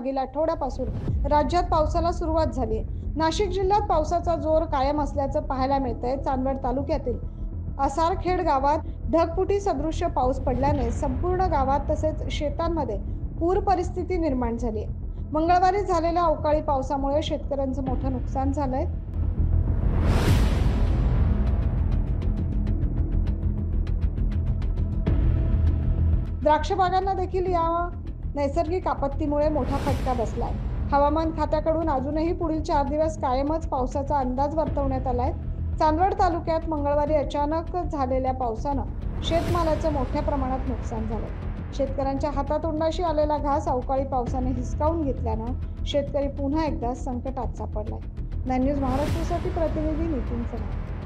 मागील आठवड्यापासून राज्यात पावसाला सुरुवात झाली आहे। नाशिक जिल्ह्यात पावसाचा जोर कायम असल्याचं पाहायला मिळतंय। चांदवड तालुक्यातील असारखेड गावात ढगफुटी सदृश्य पाऊस पडल्याने संपूर्ण गावात तसेच शेतांमध्ये पूर परिस्थिती निर्माण झाली आहे। मंगळवारी झालेल्या अवकाळी पावसामुळे शेतकऱ्यांचं मोठं नुकसान झालंय। द्राक्ष बागांना देखील या नैसर्गिक आपत्तीमुळे मोठा फटका बसलाय। हवामान खात्याकडून अजूनही पुढील 4 दिवस कायमच पावसाचा अंदाज वर्तवण्यात आलाय। चांदवड तालुक्यात मंगळवारी अचानक झालेल्या पावसानं शेतमालाचं मोठ्या प्रमाणात नुकसान झालंय। शेतकऱ्यांच्या हातातोंडाशी आलेला घास अवकाळी पावसाने हिसकावून घेतल्यानं शेतकरी पुन्हा एकदा संकटात सापडलाय। 9 न्यूज महाराष्ट्रासाठी प्रतिनिधी नितीन चव्हाण।